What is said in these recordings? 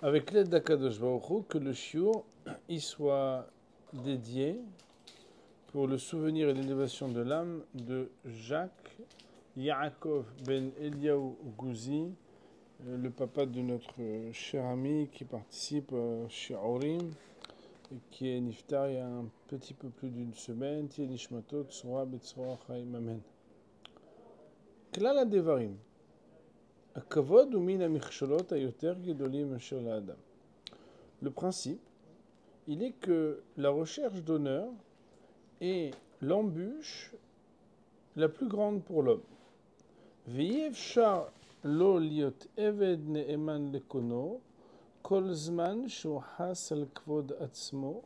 avec l'aide d'Akadosh Baruch Hu, que le shiur y soit dédié pour le souvenir et l'élévation de l'âme de Jacques Yaakov Ben Eliaou Gouzi, le papa de notre cher ami qui participe chez Aurim et qui est niftar il y a un petit peu plus d'une semaine. Tieh nishmato tsura betzora chaim amen. Klal hadevarim. הכבוד הוא מן המכשלות היותר גדולים מאשר לאדם. Le principe, il est que la recherche d'honneur est l'embûche la plus grande pour l'homme. ואי אפשר לא להיות עבד נאמן לקונו כל זמן שהוא חס על כבוד עצמו,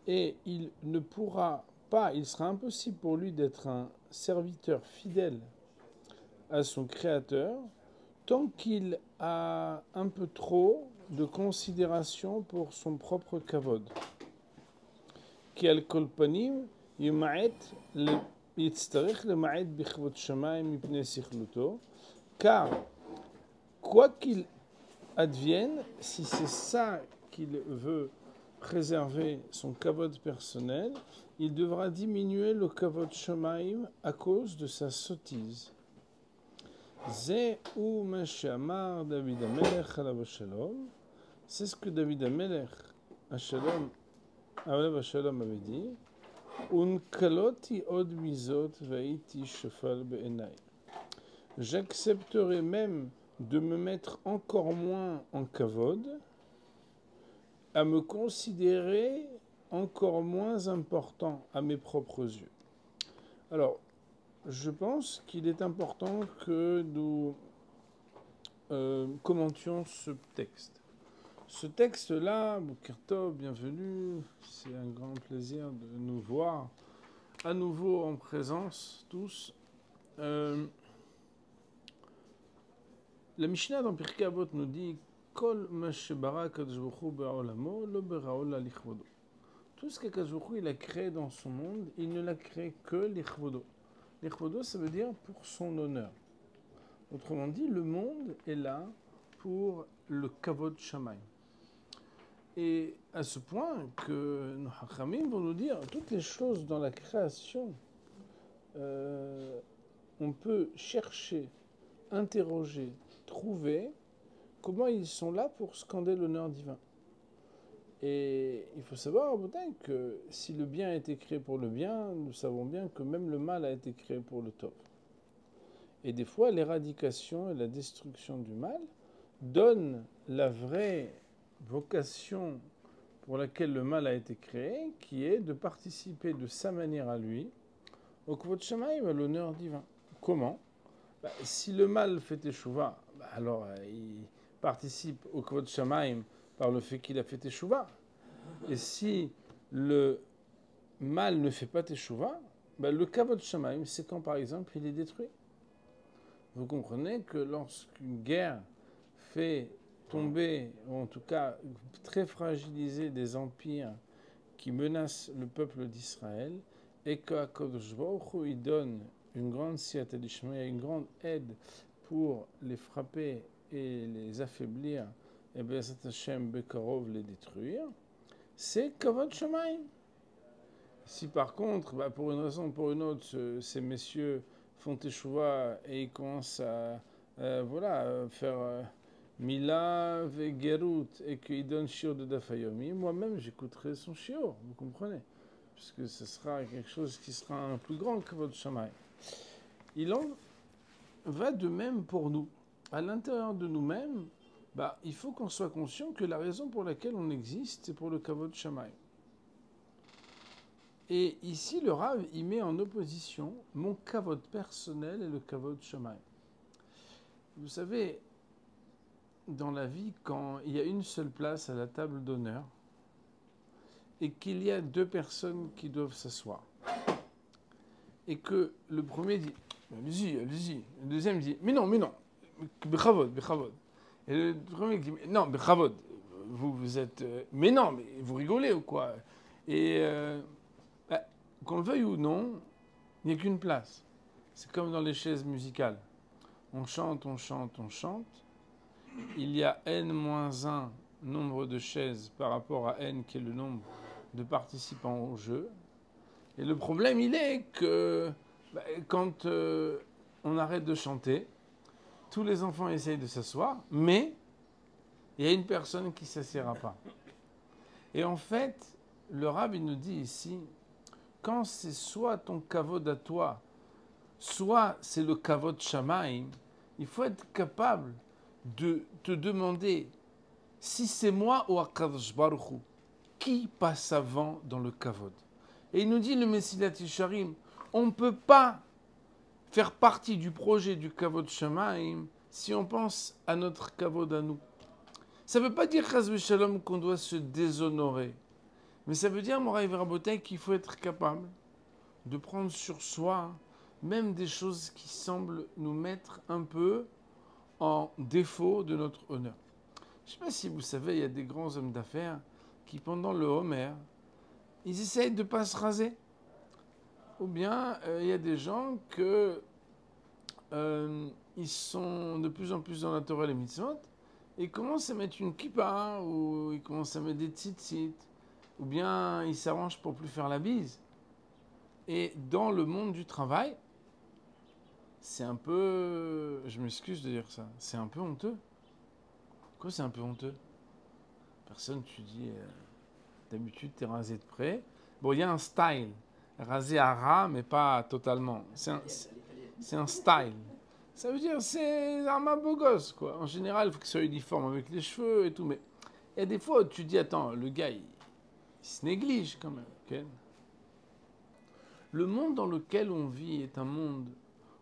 et il ne pourra pas, il sera impossible pour lui d'être un serviteur fidèle à son créateur tant qu'il a un peu trop de considération pour son propre kavod. כי על כל פנים יצטרך למעט בכבוד שמיים מפני סכלותו, car quoi qu'il advienne, si c'est ça qu'il veut préserver son kavod personnel, il devra diminuer le kavod shamaim à cause de sa sottise. זהו מה שאמר דוד המלך עליו השלום. C'est ce que David המלך עליו השלום avait dit. ונקלותי עוד מזאת והייתי שפל בעיניי. J'accepterai même de me mettre encore moins en kavod, à me considérer encore moins important à mes propres yeux. Alors, je pense qu'il est important que nous commentions ce texte. Ce texte-là, Boker Tov, bienvenue, c'est un grand plaisir de nous voir à nouveau en présence, tous. La Mishnah dans Pirkei Avot nous dit Kol ma shebara Akadosh Baruch Hu be'olamo lo bera'o lichvodo. Tout ce qu'Akadosh Baruch Hu il a créé dans son monde, il ne l'a créé que lichvodo. Lichvodo, ça veut dire pour son honneur. Autrement dit, le monde est là pour le kavod shamayim. Et à ce point que nos hachamim vont nous dire toutes les choses dans la création, on peut chercher, interroger, trouver comment ils sont là pour scander l'honneur divin. Et il faut savoir, que si le bien a été créé pour le bien, nous savons bien que même le mal a été créé pour le tov. Et des fois, l'éradication et la destruction du mal donnent la vraie vocation pour laquelle le mal a été créé, qui est de participer de sa manière à lui au kvod shamayim, à l'honneur divin. Comment ? Si le mal fait teshuva, alors il participe au kvod shamayim par le fait qu'il a fait teshuva. Et si le mal ne fait pas teshuva, le kavod shamayim, c'est quand par exemple il est détruit. Vous comprenez que lorsqu'une guerre fait tomber, ou en tout cas très fragiliser des empires qui menacent le peuple d'Israël, et qu'Akadosh Baruch Hu il donne une grande siyata d'Ishmael, une grande aide pour les frapper et les affaiblir, et Be'ezrat Hashem Bekarov les détruire, c'est kavod shamayim. Si par contre, pour une raison ou pour une autre, ces messieurs font teshuva et ils commencent à faire Mila vegerut et qu'ils donnent shiur de Dafayomi, moi-même j'écouterai son shiur, vous comprenez, puisque ce sera quelque chose qui sera un plus grand que votre shamaï. Il en va de même pour nous. À l'intérieur de nous-mêmes, il faut qu'on soit conscient que la raison pour laquelle on existe, c'est pour le kavod shamaï. Et ici, le Rav, il met en opposition mon kavod personnel et le kavod shamaï. Vous savez, dans la vie, quand il y a une seule place à la table d'honneur et qu'il y a deux personnes qui doivent s'asseoir, et que le premier dit allez-y, allez-y, le deuxième dit mais non, bechavod. Et le premier dit non, bechavod, vous êtes mais non, mais vous rigolez ou quoi? Et qu'on le veuille ou non, il n'y a qu'une place. C'est comme dans les chaises musicales. On chante. il y a n-1 nombre de chaises par rapport à n qui est le nombre de participants au jeu. Et le problème, il est que quand on arrête de chanter, tous les enfants essayent de s'asseoir, mais il y a une personne qui ne s'assiera pas. Et en fait, le Rav, il nous dit ici, quand c'est soit ton kavod à toi, soit c'est le kavod shamaim, il faut être capable de te demander si c'est moi ou HaKadosh Baruch Hu, qui passe avant dans le kavod. Et il nous dit, le Mesilat Yesharim, on ne peut pas faire partie du projet du kavod shamaim si on pense à notre kavod à nous. Ça ne veut pas dire, chas v'shalom, qu'on doit se déshonorer. Mais ça veut dire, Moraï Verabotay, qu'il faut être capable de prendre sur soi même des choses qui semblent nous mettre un peu en défaut de notre honneur. Je ne sais pas si vous savez, il y a des grands hommes d'affaires qui, pendant le Homer, ils essayent de ne pas se raser. Ou bien, il y a des gens que ils sont de plus en plus dans la Torah et les mitzvot, et ils commencent à mettre une kippa, ou ils commencent à mettre des tzitzit, ou bien ils s'arrangent pour plus faire la bise. Et dans le monde du travail, c'est un peu... Je m'excuse de dire ça. C'est un peu honteux. Pourquoi c'est un peu honteux? Personne, tu dis... d'habitude, t'es rasé de près. Bon, il y a un style. Rasé à ras, mais pas totalement. C'est un style. Ça veut dire c'est un beau gosse, quoi. En général, il faut que ce soit uniforme avec les cheveux et tout. Mais il y a des fois où tu dis, attends, le gars, il se néglige quand même. Okay? Le monde dans lequel on vit est un monde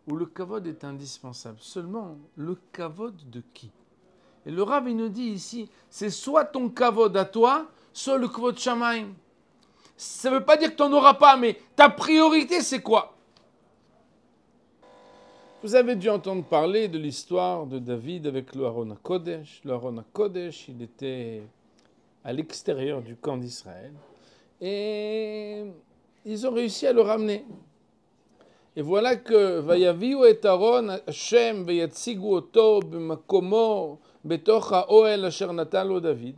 où le kavod est indispensable. Seulement, le kavod de qui? Et le Rav, il nous dit ici, c'est soit ton kavod à toi, soit le kavod shamaim. Ça ne veut pas dire que tu n'en auras pas, mais ta priorité, c'est quoi? Vous avez dû entendre parler de l'histoire de David avec le Aron HaKodesh. Le Aron HaKodesh, il était à l'extérieur du camp d'Israël. Et ils ont réussi à le ramener. Et voilà que Vayaviu et Aaron Hashem veyatzigu oto b'makomo betoch ha'oel asher natan lo David.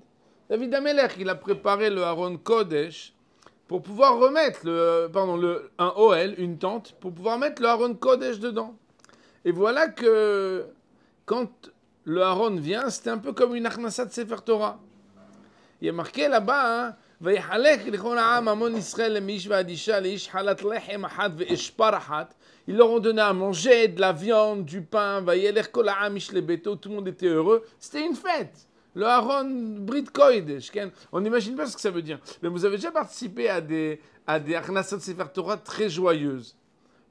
David Amelech, il a préparé le Aaron Kodesh pour pouvoir remettre un oel, une tente, pour pouvoir mettre le Aaron Kodesh dedans. Et voilà que quand le Aaron vient, c'était un peu comme une achnasat Sefer Torah. Il y a marqué là-bas, hein, ils leur ont donné à manger de la viande, du pain, tout le monde était heureux. C'était une fête. Le Aaron Brit Kodesh. On n'imagine pas ce que ça veut dire. Mais vous avez déjà participé à des Achnasot Sefer Torah très joyeuses.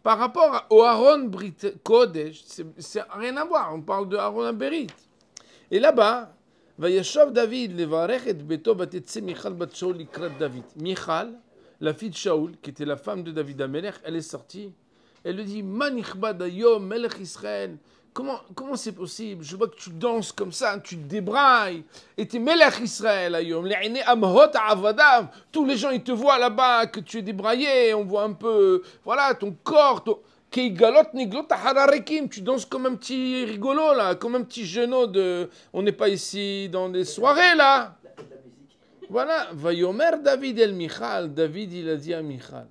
Par rapport au Aaron Brit Kodesh, c'est rien à voir. On parle de Aaron Berit. Et là-bas, Vayashov David levarech et beto batetze Michal bat Shaul likrat David. Michal, la fille de Shaul, qui était la femme de David Amelech, elle est sortie. Elle lui dit, Manichbad ayom melech Israël. Comment c'est possible? Je vois que tu danses comme ça, tu te débrailles. Et tu es melech Israël ayom. Le'ine amhot avadav. Tous les gens, ils te voient là-bas, que tu es débraillé. On voit un peu, voilà, ton corps. Keigalot niglot hararekim. Tu danses comme un petit rigolo, là. Comme un petit genou de... On n'est pas ici dans des soirées, là. Voilà. Vayomer David el Michal. David, il a dit à Michal.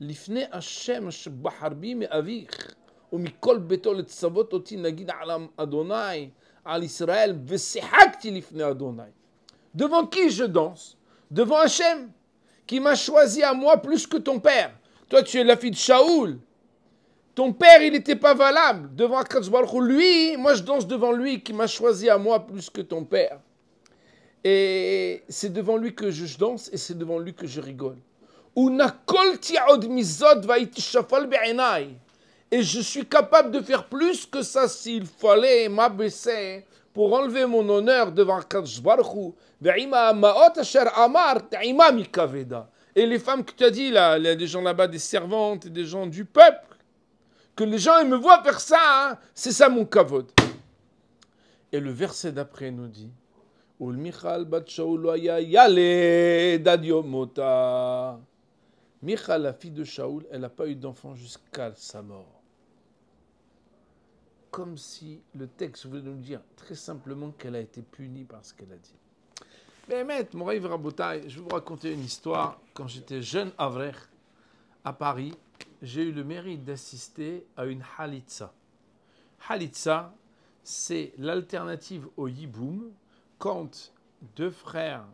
Lifne Hashem Baharbi me avich. ומכל ביתו לצוות אותי נגיד על אדוני, על ישראל, ושיחקתי לפני אדוני. Devant qui je danse? Devant Hachem, qui m'a choisi à moi plus que ton père. Toi, tu es la fille de Shaoul. Ton père, il n'était pas valable. Devant Akadosh Baruch Hu, lui, moi je danse devant lui, qui m'a choisi à moi plus que ton père. Et c'est devant lui que je danse, et c'est devant lui que je rigole. Unakolti od mizot vaiti shafal be'enai. Et je suis capable de faire plus que ça s'il fallait m'abaisser pour enlever mon honneur devant Kadosh Baruch Hu. Et les femmes que tu as dit là, il y a des gens là-bas, des servantes et des gens du peuple, que les gens ils me voient faire ça, hein, c'est ça mon kavod. Et le verset d'après nous dit, Ul Michal bat Shaul lo haya yaled ad yom mota. Michal, la fille de Shaoul, elle n'a pas eu d'enfant jusqu'à sa mort. comme si le texte voulait nous dire très simplement qu'elle a été punie par ce qu'elle a dit. Mais maître, Moraï Rabotai, je vais vous raconter une histoire. Quand j'étais jeune avrer à Paris, j'ai eu le mérite d'assister à une halitza. Halitza, c'est l'alternative au yiboum quand deux frères,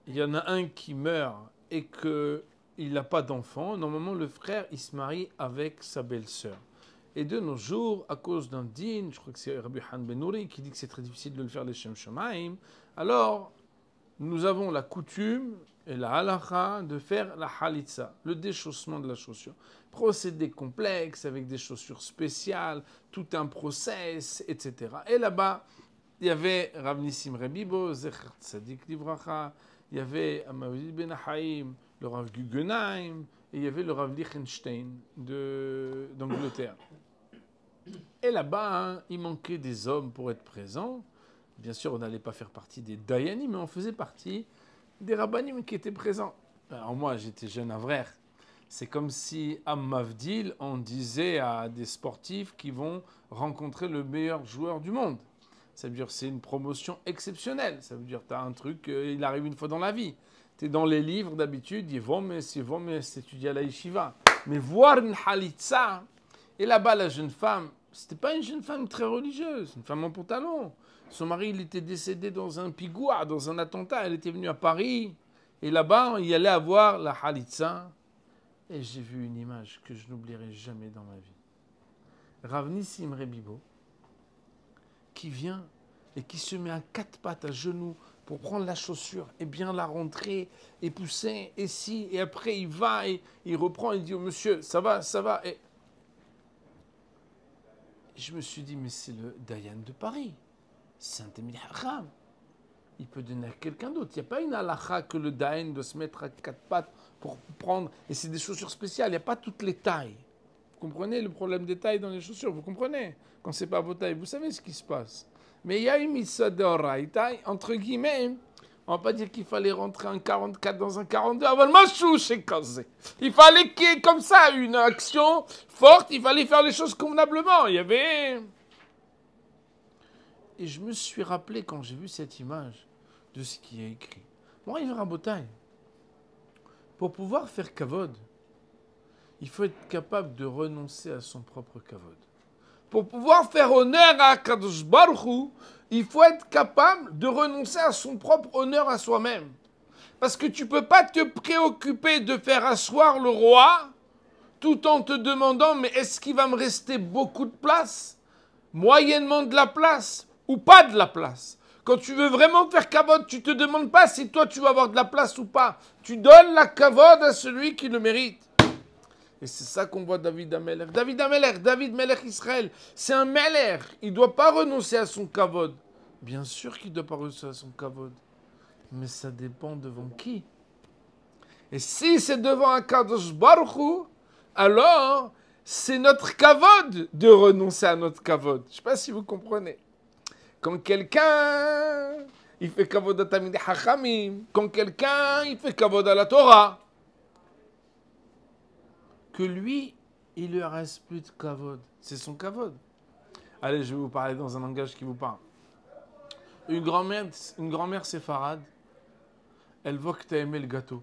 il y en a un qui meurt et qu'il n'a pas d'enfant. Normalement, le frère, il se marie avec sa belle-sœur. Et de nos jours, à cause d'un din, je crois que c'est Rabbi Han Ben Nouri qui dit que c'est très difficile de le faire les Shem Shamaim, alors nous avons la coutume et la halakha de faire la halitza, le déchaussement de la chaussure. Procédé complexe avec des chaussures spéciales, tout un process, etc. Et là-bas, il y avait Rav Nissim Rebibo, Zecher Tzadik Livracha, il y avait Amavid Ben Haïm, le Rav Guggenheim, et il y avait le Rav Lichtenstein d'Angleterre. Et là-bas, il manquait des hommes pour être présents. Bien sûr, on n'allait pas faire partie des Dayanim, mais on faisait partie des Rabbanim qui étaient présents. Alors moi, j'étais jeune avrer. C'est comme si, à Mavdil, on disait à des sportifs qui vont rencontrer le meilleur joueur du monde. Ça veut dire que c'est une promotion exceptionnelle. Ça veut dire que tu as un truc, il arrive une fois dans la vie. Tu es dans les livres d'habitude, ils vont étudier à la yeshiva. Mais voir une halitza, et là-bas, la jeune femme, c'était pas une jeune femme très religieuse, une femme en pantalon. Son mari, il était décédé dans un pigoua, dans un attentat. Elle était venue à Paris. Et là-bas, il allait avoir la halitza. Et j'ai vu une image que je n'oublierai jamais dans ma vie. Rav Nissim Rebibo, qui vient et qui se met à quatre pattes, à genoux, pour prendre la chaussure et bien la rentrer et pousser, et si, et après il va et il reprend, il dit au monsieur, ça va, et je me suis dit, mais c'est le Dayan de Paris, Saint-Émile Haram, il peut donner à quelqu'un d'autre, il n'y a pas une halakha que le Dayan doit se mettre à quatre pattes pour prendre, et c'est des chaussures spéciales, il n'y a pas toutes les tailles. Vous comprenez le problème des tailles dans les chaussures, vous comprenez? Quand ce n'est pas vos tailles, vous savez ce qui se passe. Mais il y a une mitzvah d'oraïta, entre guillemets, on ne va pas dire qu'il fallait rentrer un 44 dans un 42, avant le machou chez Kazé. Il fallait qu'il y ait comme ça une action forte, il fallait faire les choses convenablement. Il y avait... Et je me suis rappelé quand j'ai vu cette image de ce qui est écrit. Moi, il y a un botaille. Pour pouvoir faire kavod, il faut être capable de renoncer à son propre kavod. Pour pouvoir faire honneur à Kadosh Baruch Hu, il faut être capable de renoncer à son propre honneur à soi-même. Parce que tu ne peux pas te préoccuper de faire asseoir le roi tout en te demandant, mais est-ce qu'il va me rester beaucoup de place, moyennement de la place ou pas de la place? Quand tu veux vraiment faire kavod, tu ne te demandes pas si toi tu vas avoir de la place ou pas. Tu donnes la kavod à celui qui le mérite. Et c'est ça qu'on voit David Amelech. David Melech Israël, c'est un Melech. Il ne doit pas renoncer à son kavod. Bien sûr qu'il ne doit pas renoncer à son kavod. Mais ça dépend devant qui. Et si c'est devant un Kadosh Baruch Hu, alors c'est notre kavod de renoncer à notre kavod. Je ne sais pas si vous comprenez. Quand quelqu'un, il fait kavod à Tamid Hachamim, quand quelqu'un, il fait kavod à la Torah, que lui, il ne lui reste plus de kavod. C'est son kavod. Allez, je vais vous parler dans un langage qui vous parle. Une grand-mère séfarade, elle voit que tu as aimé le gâteau.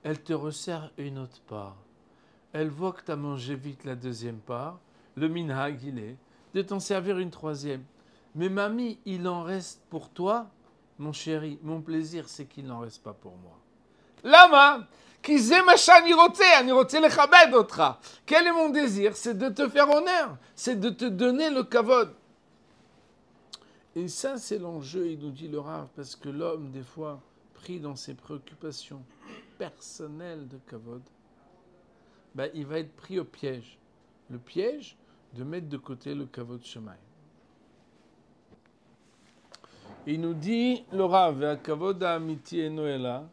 Elle te resserre une autre part. Elle voit que tu as mangé vite la deuxième part. Le minhag, il est de t'en servir une troisième. Mais mamie, il en reste pour toi, mon chéri. Mon plaisir, c'est qu'il n'en reste pas pour moi. Lama, quel est mon désir? C'est de te faire honneur, c'est de te donner le kavod. Et ça, c'est l'enjeu, il nous dit le Rav, parce que l'homme, des fois, pris dans ses préoccupations personnelles de kavod, ben, il va être pris au piège. Le piège de mettre de côté le kavod shemaim. Il nous dit le Rav, le kavod amiti enoela.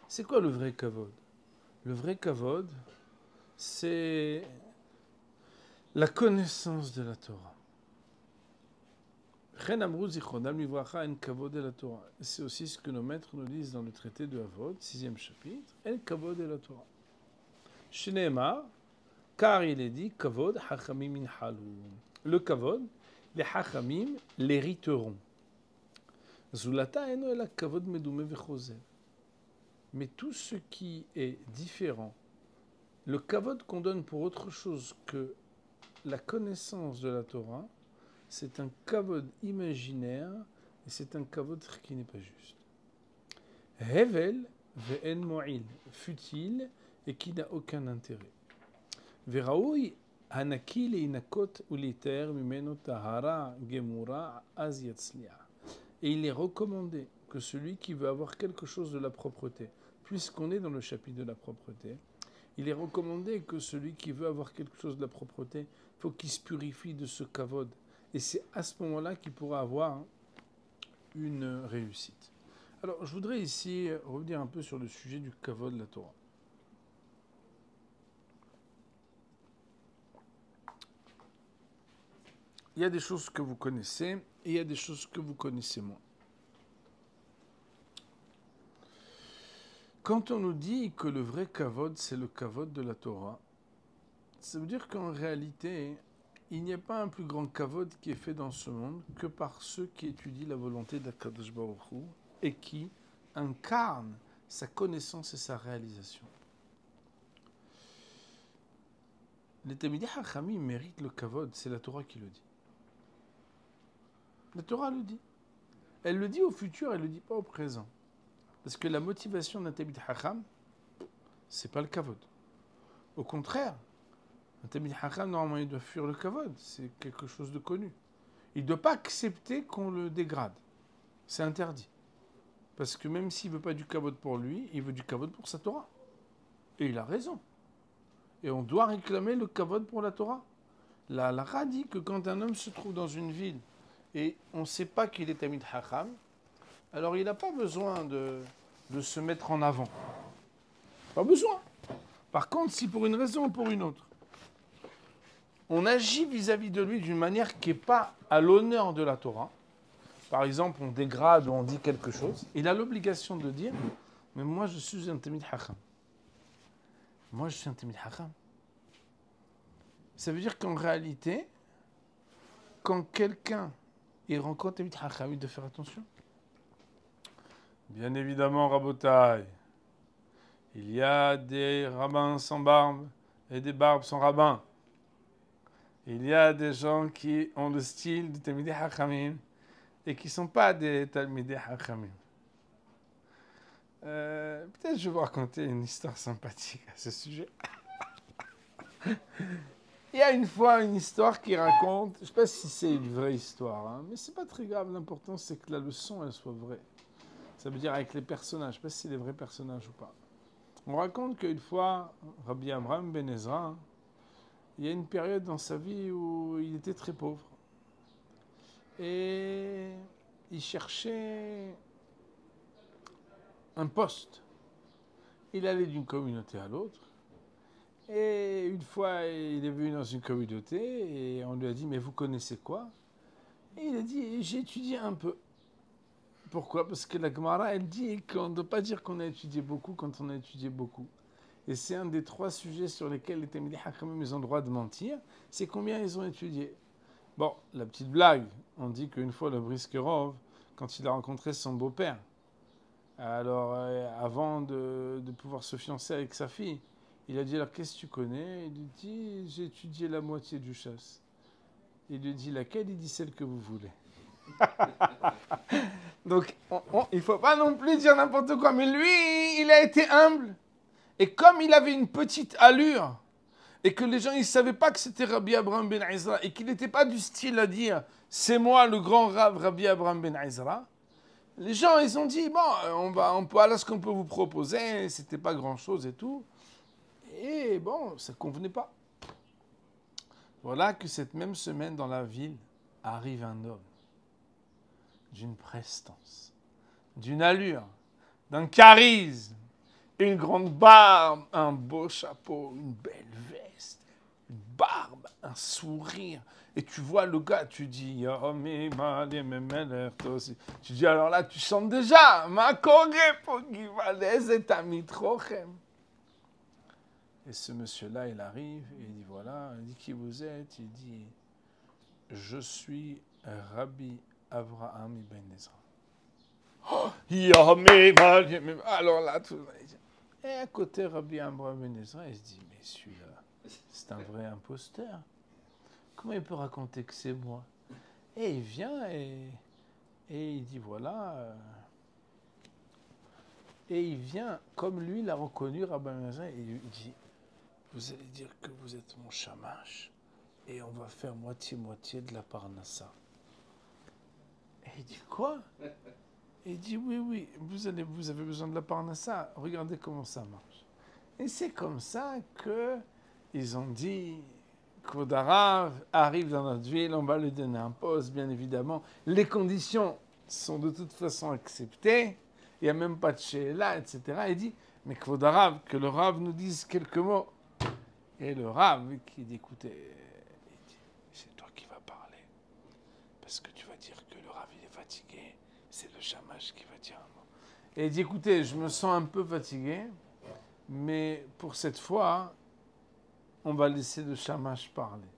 C'est quoi le vrai kavod? Le vrai kavod, c'est la connaissance de la Torah. C'est aussi ce que nos maîtres nous disent dans le traité de Avod, 6e chapitre. El kavod et la Torah. Shneemar, Car il est dit, kavod hachamim inhalu. Le kavod, les hachamim l'hériteront. Zulata eno ela kavod medume vechoser. Mais tout ce qui est différent, le kavod qu'on donne pour autre chose que la connaissance de la Torah, c'est un kavod imaginaire et c'est un kavod qui n'est pas juste. Hevel ve'en mo'il, futile et qui n'a aucun intérêt. Veraoui hanaki leinakot uliter mimeno tahara gemura az yatzliah. Et il est recommandé que celui qui veut avoir quelque chose de la propreté, puisqu'on est dans le chapitre de la propreté, il est recommandé que celui qui veut avoir quelque chose de la propreté, il faut qu'il se purifie de ce kavod. Et c'est à ce moment-là qu'il pourra avoir une réussite. Alors, je voudrais ici revenir un peu sur le sujet du kavod de la Torah. Il y a des choses que vous connaissez et il y a des choses que vous connaissez moins. Quand on nous dit que le vrai kavod, c'est le kavod de la Torah, ça veut dire qu'en réalité, il n'y a pas un plus grand kavod qui est fait dans ce monde que par ceux qui étudient la volonté d'Akadosh Baruch Hu et qui incarnent sa connaissance et sa réalisation. Les Talmidei Chachamim méritent le kavod, c'est la Torah qui le dit. La Torah le dit. Elle le dit au futur, elle ne le dit pas au présent. Parce que la motivation d'un Talmid Chacham, c'est pas le kavod. Au contraire, un Talmid Chacham, normalement, il doit fuir le kavod. C'est quelque chose de connu. Il ne doit pas accepter qu'on le dégrade. C'est interdit. Parce que même s'il ne veut pas du kavod pour lui, il veut du kavod pour sa Torah. Et il a raison. Et on doit réclamer le kavod pour la Torah. La halakha dit que quand un homme se trouve dans une ville et on ne sait pas qu'il est Talmid Chacham, alors il n'a pas besoin de se mettre en avant. Pas besoin. Par contre, si pour une raison ou pour une autre, on agit vis-à-vis de lui d'une manière qui n'est pas à l'honneur de la Torah, par exemple, on dégrade ou on dit quelque chose, il a l'obligation de dire « Mais moi, je suis un Talmid Chacham. Moi, je suis un Talmid Chacham. » Ça veut dire qu'en réalité, quand quelqu'un il rencontre Talmid Chacham, il doit faire attention. Bien évidemment, Rabotai, il y a des rabbins sans barbe et des barbes sans rabbins. Il y a des gens qui ont le style du Talmidei Chachamim et qui ne sont pas des Talmidei Chachamim. Peut-être je vais vous raconter une histoire sympathique à ce sujet. Il y a une fois une histoire qui raconte, je ne sais pas si c'est une vraie histoire, hein, mais ce n'est pas très grave, l'important c'est que la leçon elle soit vraie. Ça veut dire avec les personnages, je ne sais pas si c'est des vrais personnages ou pas. On raconte qu'une fois, Rabbi Abraham Ben Ezra, il y a une période dans sa vie où il était très pauvre. Et il cherchait un poste. Il allait d'une communauté à l'autre. Et une fois, il est venu dans une communauté et on lui a dit « Mais vous connaissez quoi ?» Et il a dit « J'ai étudié un peu. » Pourquoi? Parce que la Gemara, elle dit qu'on ne doit pas dire qu'on a étudié beaucoup quand on a étudié beaucoup. Et c'est un des 3 sujets sur lesquels les Talmidei Chachamim ont le droit de mentir, c'est combien ils ont étudié. Bon, la petite blague, on dit qu'une fois le Briskerov, quand il a rencontré son beau-père, alors avant de pouvoir se fiancer avec sa fille, il a dit alors qu'est-ce que tu connais? Il lui dit j'ai étudié la moitié du chasse. Il lui dit laquelle? Il dit celle que vous voulez. Donc, il ne faut pas non plus dire n'importe quoi. Mais lui, il a été humble. Et comme il avait une petite allure, et que les gens ne savaient pas que c'était Rabbi Abraham Ben Ezra, et qu'il n'était pas du style à dire « C'est moi le grand Rav Rabbi Abraham Ben Ezra », les gens, ils ont dit « Bon, voilà ce qu'on peut vous proposer, c'était pas grand-chose et tout. » Et bon, ça ne convenait pas. Voilà que cette même semaine, dans la ville, arrive un homme d'une prestance, d'une allure, d'un charisme, une grande barbe, un beau chapeau, une belle veste, une barbe, un sourire. Et tu vois le gars, tu dis, tu dis alors là, tu chantes déjà, ma kore pour Givalez et Amitrochem. Et ce monsieur-là, il arrive, et il dit, voilà, il dit, qui vous êtes? Il dit, je suis Rabbi Avraham Ibn Ezra. Oh, alors là, tout le monde dit. Et à côté, Rabbi Avraham Ibn Ezra, il se dit, mais celui-là, c'est un vrai imposteur. Comment il peut raconter que c'est moi? Et il vient et il dit, voilà. Et il vient, comme lui, il a reconnu Rabbi Avraham Ibn Ezra, et il dit, vous allez dire que vous êtes mon shamash, et on va faire moitié-moitié de la parnassa. Et il dit, quoi? Et il dit, oui, vous avez besoin de la parnassa, regardez comment ça marche. Et c'est comme ça que ils ont dit, Kvod Harav arrive dans notre ville, on va lui donner un poste, bien évidemment. Les conditions sont de toute façon acceptées, il n'y a même pas de she'ela, etc. Il dit, mais Kvod Harav, que le Rav nous dise quelques mots. Et le Rav qui dit, écoutez, il dit, c'est toi qui vas parler, parce que tu vas dire que le Rav il est fatigué, c'est le shamash qui va dire un mot. Et il dit, écoutez, je me sens un peu fatigué, mais pour cette fois, on va laisser le shamash parler.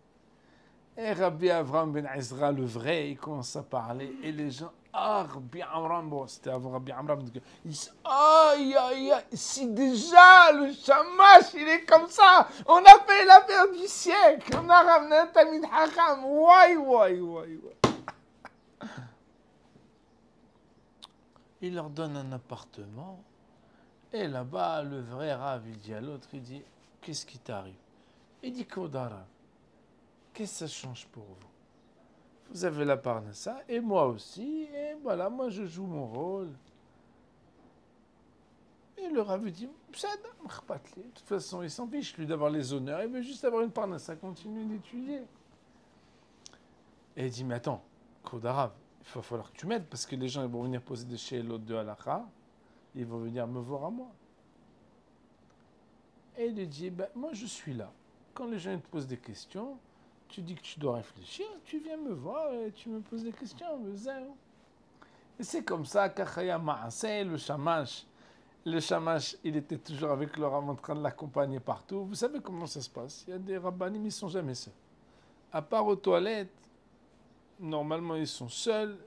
Et Rabbi Avraham Ben Ezra, le vrai, il commence à parler, et les gens, Rabbi Avraham, bon, c'était avant Rabbi Avraham, ils disent, aïe, si déjà le shamash, il est comme ça, on a fait l'affaire du siècle, on a ramené un Tamid Hacham, ouais. Il leur donne un appartement, et là-bas, le vrai Rav, il dit à l'autre, il dit, qu'est-ce qui t'arrive? Il dit, Kvod Harav, qu'est-ce que ça change pour vous? Vous avez la parnassa, et moi aussi, et voilà, moi je joue mon rôle. Et le Rav dit, de toute façon, il s'en fiche, lui, d'avoir les honneurs, il veut juste avoir une parnassa, continue d'étudier. Et il dit, mais attends, Kvod Harav, il va falloir que tu m'aides, parce que les gens ils vont venir poser des she'elot de halakha, ils vont venir me voir à moi. Et il lui dit, moi je suis là. Quand les gens te posent des questions, tu dis que tu dois réfléchir, tu viens me voir et tu me poses des questions. Et c'est comme ça qu'Achaya Ma'aseh, le shamash, il était toujours avec le Rav en train de l'accompagner partout. Vous savez comment ça se passe? Il y a des rabbanim, ils ne sont jamais seuls. À part aux toilettes, normalement ils sont seuls.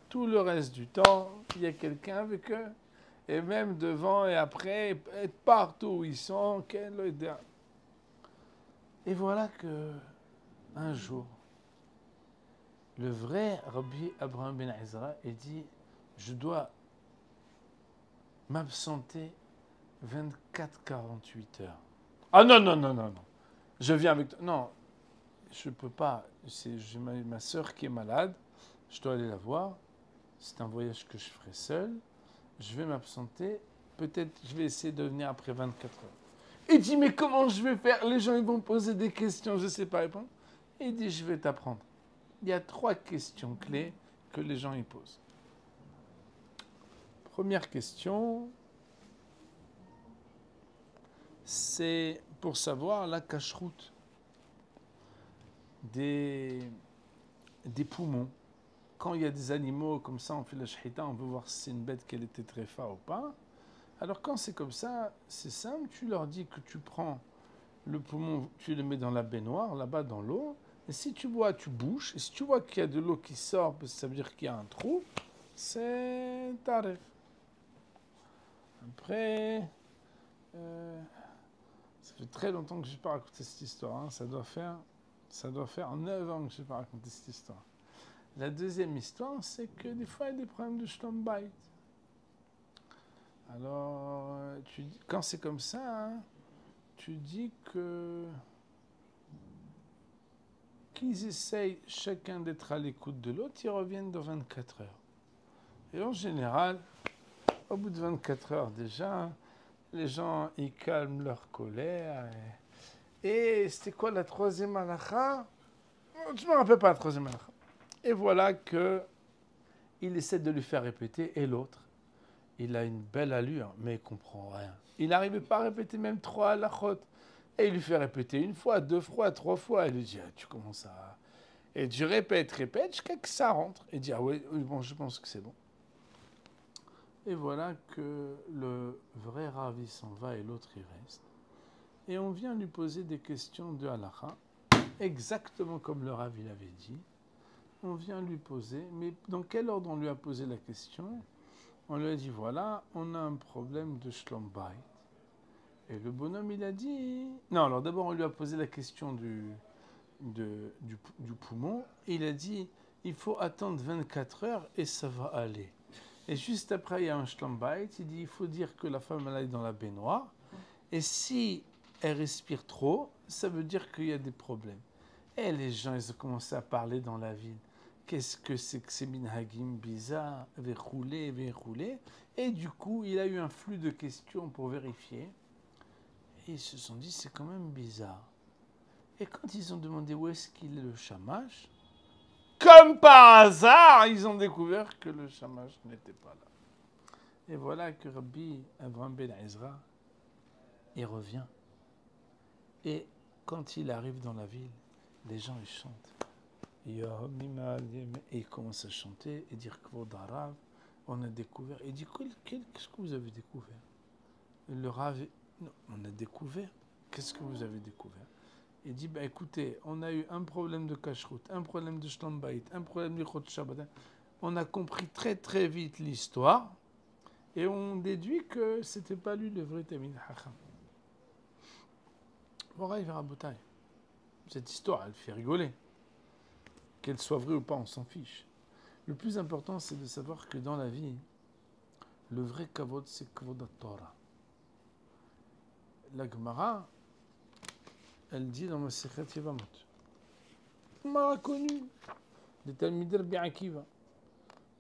Tout le reste du temps, il y a quelqu'un avec eux. Et même devant et après, partout où ils sont, et voilà que un jour, le vrai Rabbi Avraham Ben Ezra dit, je dois m'absenter 24-48 heures. Ah non. Je viens avec toi. Non, je ne peux pas. J'ai ma soeur qui est malade. Je dois aller la voir. C'est un voyage que je ferai seul. Je vais m'absenter. Peut-être je vais essayer de venir après 24 heures. Il dit, mais comment je vais faire? Les gens ils vont poser des questions, je ne sais pas répondre. Il dit, je vais t'apprendre. Il y a 3 questions clés que les gens y posent. Première question, c'est pour savoir la cacheroute des poumons. Quand il y a des animaux comme ça, on fait la shahita, on veut voir si c'est une bête qu'elle était tréfa ou pas. Alors quand c'est comme ça, c'est simple, tu leur dis que tu prends le poumon, tu le mets dans la baignoire, là-bas dans l'eau, et si tu bois, tu bouches, et si tu vois qu'il y a de l'eau qui sort, ça veut dire qu'il y a un trou, c'est tarif. Après, ça fait très longtemps que je n'ai pas raconté cette histoire, hein. Ça doit faire 9 ans que je n'ai pas raconté cette histoire. La deuxième histoire, c'est que des fois, il y a des problèmes de shlom bayit. Alors, quand c'est comme ça, hein, tu dis que qu'ils essayent chacun d'être à l'écoute de l'autre, ils reviennent dans 24 heures. Et en général, au bout de 24 heures déjà, les gens, ils calment leur colère. Et c'était quoi la troisième halakha? Je ne me rappelle pas la troisième halakha. Et voilà que il essaie de lui faire répéter, et l'autre, il a une belle allure, mais il ne comprend rien. Il n'arrivait pas à répéter même 3 halakhot. Et il lui fait répéter 1 fois, 2 fois, 3 fois. Il lui dit, tu commences à... Et tu répètes, jusqu'à que ça rentre. Et il dit, ah oui, bon, je pense que c'est bon. Et voilà que le vrai Ravi s'en va et l'autre il reste. et on vient lui poser des questions de halakha, exactement comme le Rav il avait dit. On vient lui poser, mais dans quel ordre on lui a posé la question? On lui a dit, voilà, on a un problème de shlom bayit. Et le bonhomme, il a dit... Non, alors d'abord, on lui a posé la question du poumon, et il a dit, il faut attendre 24 heures et ça va aller. Et juste après, il y a un shlom bayit, il dit, il faut dire que la femme, elle est dans la baignoire, et si elle respire trop, ça veut dire qu'il y a des problèmes. Et les gens, ils ont commencé à parler dans la ville. Qu'est-ce que ces minhagim bizarres, verroulés. Et du coup, il a eu un flux de questions pour vérifier. Et ils se sont dit, c'est quand même bizarre. Et quand ils ont demandé où est-ce qu'il est le shamash, comme par hasard, ils ont découvert que le shamash n'était pas là. Et voilà que Rabbi Avraham Ben Ezra, il revient. Et quand il arrive dans la ville, les gens ils chantent. Et il commence à chanter et dire Kvod Harav, on a découvert. Il dit qu'est-ce que vous avez découvert? Le Rav, non, on a découvert. Qu'est-ce que vous avez découvert? Il dit écoutez, on a eu un problème de kashrut, un problème de shlom bayit, un problème de chot shabbat. On a compris très très vite l'histoire et on déduit que c'était pas lui le vrai Tamid Hacham. Bon, Rav Rabotai, cette histoire, elle fait rigoler. Qu'elle soit vraie ou pas, on s'en fiche. Le plus important, c'est de savoir que dans la vie, le vrai kavod, c'est kavod Torah. La Gemara, elle dit dans Masechet Yevamot, on m'a connu, les Talmidei Rabbi Akiva,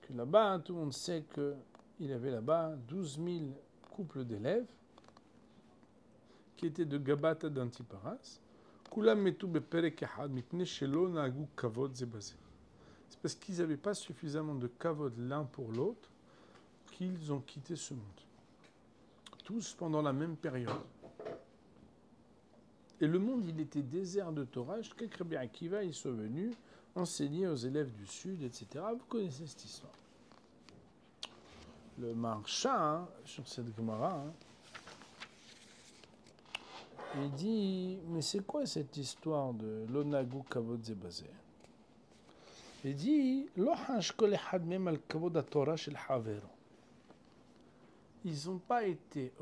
que là-bas, tout le monde sait qu'il y avait là-bas 12 000 couples d'élèves qui étaient de Gabat d'Antiparas. Kulam metu beperek echad mipnei shelo naagu kavod ze baze. C'est parce qu'ils n'avaient pas suffisamment de kavod l'un pour l'autre qu'ils ont quitté ce monde. Tous pendant la même période. Et le monde, il était désert de Torah. Jusqu'à que Rabbi Akiva, ils sont venus enseigner aux élèves du Sud, etc. Vous connaissez cette histoire. Le Maharsha, sur cette Gemara, il dit, mais c'est quoi cette histoire de l'onagu kavod zebazé? Il dit, ils n'ont pas été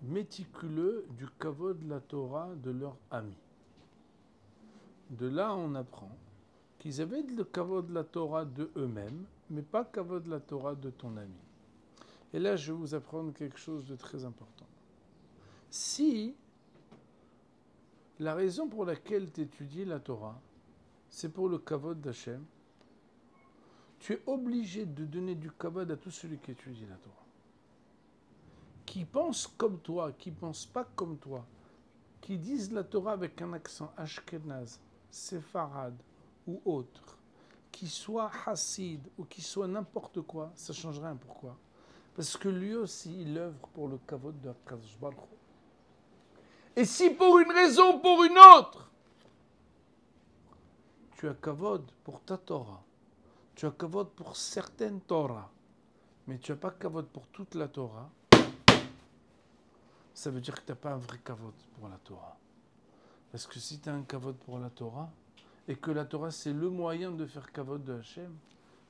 méticuleux du kavod de la Torah de leur ami. De là, on apprend qu'ils avaient le kavod de la Torah de eux-mêmes, mais pas kavod de la Torah de ton ami. Et là, je vais vous apprendre quelque chose de très important. Si la raison pour laquelle tu étudies la Torah, c'est pour le kavod d'Hachem, tu es obligé de donner du kavod à tout celui qui étudie la Torah. Qui pense comme toi, qui ne pense pas comme toi, qui disent la Torah avec un accent ashkenaz, séfarade ou autre, qui soit hassid ou qui soit n'importe quoi, ça ne change rien. Pourquoi? Parce que lui aussi, il œuvre pour le kavod de Akadosh Baruch Hu. Et si pour une raison ou pour une autre, tu as kavod pour ta Torah, tu as kavod pour certaines Torah, mais tu n'as pas kavod pour toute la Torah, ça veut dire que tu n'as pas un vrai kavod pour la Torah. Parce que si tu as un kavod pour la Torah, et que la Torah c'est le moyen de faire kavod de Hachem,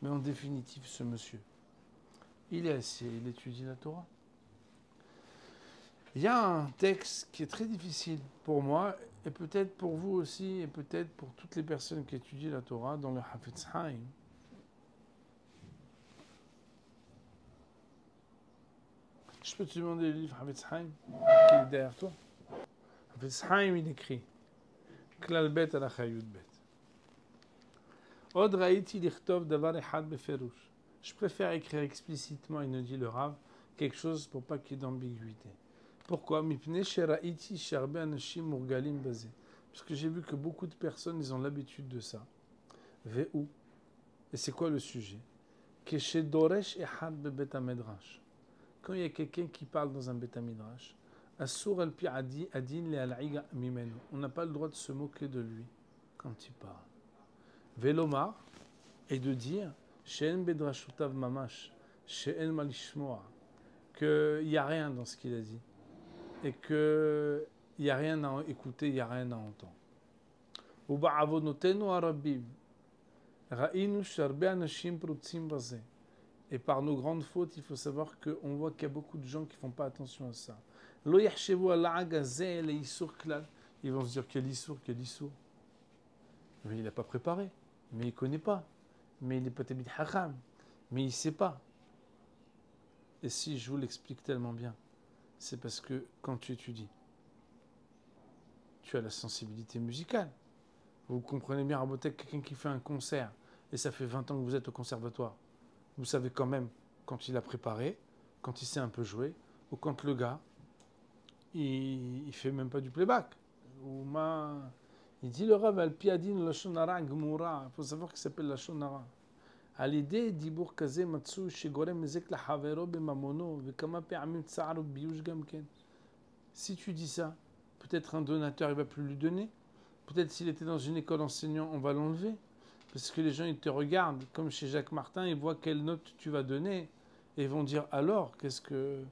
mais en définitive ce monsieur, il est assis, il étudie la Torah. Il y a un texte qui est très difficile pour moi, et peut-être pour vous aussi, et peut-être pour toutes les personnes qui étudient la Torah, dans le Hafetz Haim. Je peux te demander le livre Hafetz Haim qui est derrière toi? Hafetz Haim, il écrit Klal Bet ala Chayut Bet. Od raïti lichtov davar echad beferush. Je préfère écrire explicitement, il nous dit le Rav, quelque chose pour pas qu'il y ait d'ambiguïté. Pourquoi? Parce que j'ai vu que beaucoup de personnes, ils ont l'habitude de ça. Ve'u. Et c'est quoi le sujet? Quand il y a quelqu'un qui parle dans un Bet HaMidrash, on n'a pas le droit de se moquer de lui quand il parle. Velomar, et de dire She'en bedrashutav mamash, she'en malishmoa, qu'il n'y a rien dans ce qu'il a dit. Et qu'il il n'y a rien à écouter, il n'y a rien à entendre. Et par nos grandes fautes, il faut savoir qu'on voit qu'il y a beaucoup de gens qui ne font pas attention à ça. Ils vont se dire quel issour. Mais il n'a pas préparé, mais il ne connaît pas, mais il n'est pas tabid haram, mais il ne sait pas. Et si je vous l'explique tellement bien, c'est parce que quand tu étudies, tu as la sensibilité musicale. Vous comprenez bien, Rabotek, quelqu'un qui fait un concert, et ça fait 20 ans que vous êtes au conservatoire, vous savez quand même quand il a préparé, quand il sait un peu jouer, ou quand le gars, il fait même pas du playback. Il dit le Rav al-Piadin Lashonara Gmoura. Il faut savoir qu'il s'appelle Lashonara. À l'idée d'Ibour Kazé Matsu Shigorem Mezek la Havero Bemamono, Vekama Pe'amim Tsaro Biush Gamken. Si tu dis ça, peut-être un donateur il va plus lui donner. Peut-être s'il était dans une école enseignant, on va l'enlever. Parce que les gens ils te regardent, comme chez Jacques Martin, ils voient quelle note tu vas donner. Et ils vont dire alors, qu'est-ce que.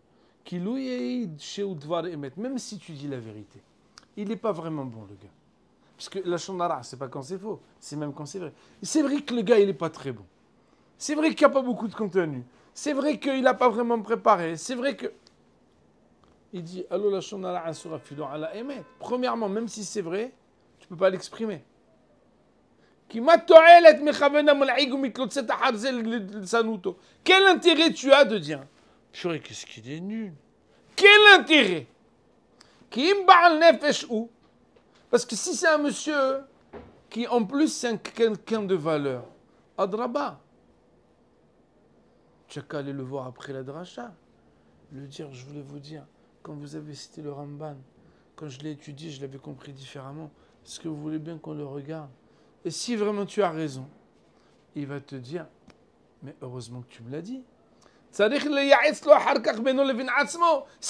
Même si tu dis la vérité, il n'est pas vraiment bon le gars. Parce que la shonara, c'est pas quand c'est faux, c'est même quand c'est vrai. C'est vrai que le gars, il n'est pas très bon. C'est vrai qu'il n'y a pas beaucoup de contenu. C'est vrai qu'il n'a pas vraiment préparé. C'est vrai que. Il dit, allo la shonara asura fido ala emet. Premièrement, même si c'est vrai, tu ne peux pas l'exprimer. Quel intérêt tu as de dire purée, qu'est-ce qu'il est nul. Quel intérêt? Parce que si c'est un monsieur qui en plus c'est quelqu'un de valeur, Adraba, tu as qu'à aller le voir après la dracha, lui dire, je voulais vous dire, quand vous avez cité le Ramban, quand je l'ai étudié, je l'avais compris différemment, est-ce que vous voulez bien qu'on le regarde? Et si vraiment tu as raison, il va te dire, mais heureusement que tu me l'as dit. Si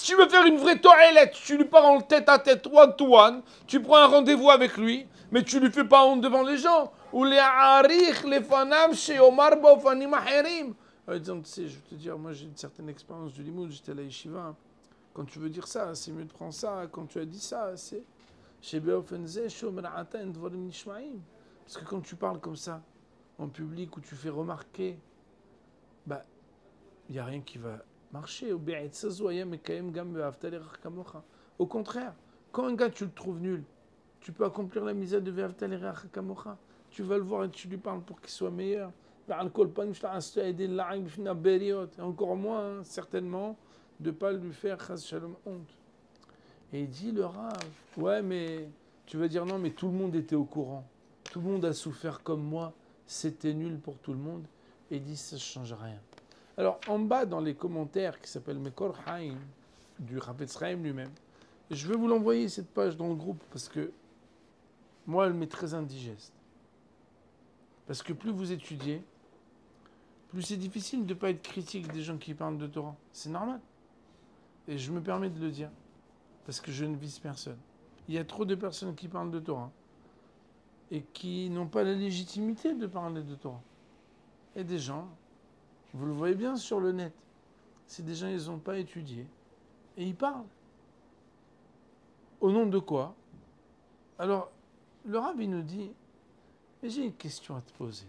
tu veux faire une vraie toilette, tu lui parles en tête à tête, one-to-one, tu prends un rendez-vous avec lui, mais tu lui fais pas honte devant les gens. Ou les arich, les fanam, chez Omar Baofanim Aherim. Par exemple, tu sais, je vais te dire, moi j'ai une certaine expérience du limoud, j'étais à la yeshiva. Quand tu veux dire ça, c'est mieux de prendre ça. Quand tu as dit ça, c'est. Chez Beofenze, chez Omerata, Dvorim Nishmaim. Parce que quand tu parles comme ça, en public, où tu fais remarquer, bah, il n'y a rien qui va marcher. Au contraire, quand un gars tu le trouves nul, tu peux accomplir la misère de Ve'avtalirach Kamocha. Tu vas le voir et tu lui parles pour qu'il soit meilleur. Encore moins, certainement, de ne pas lui faire honte. Et il dit le Rav, ouais, mais tu vas dire non, mais tout le monde était au courant. Tout le monde a souffert comme moi. C'était nul pour tout le monde. Et il dit ça ne change rien. Alors, en bas, dans les commentaires qui s'appellent Mekor Haim, du Chafetz Chaim lui-même, je vais vous l'envoyer cette page dans le groupe parce que moi, elle m'est très indigeste. Parce que plus vous étudiez, plus c'est difficile de ne pas être critique des gens qui parlent de Torah. C'est normal. Et je me permets de le dire parce que je ne vise personne. Il y a trop de personnes qui parlent de Torah et qui n'ont pas la légitimité de parler de Torah. Et des gens, vous le voyez bien sur le net, c'est des gens, ils n'ont pas étudié et ils parlent. Au nom de quoi? Alors, le Rav, il nous dit, mais j'ai une question à te poser.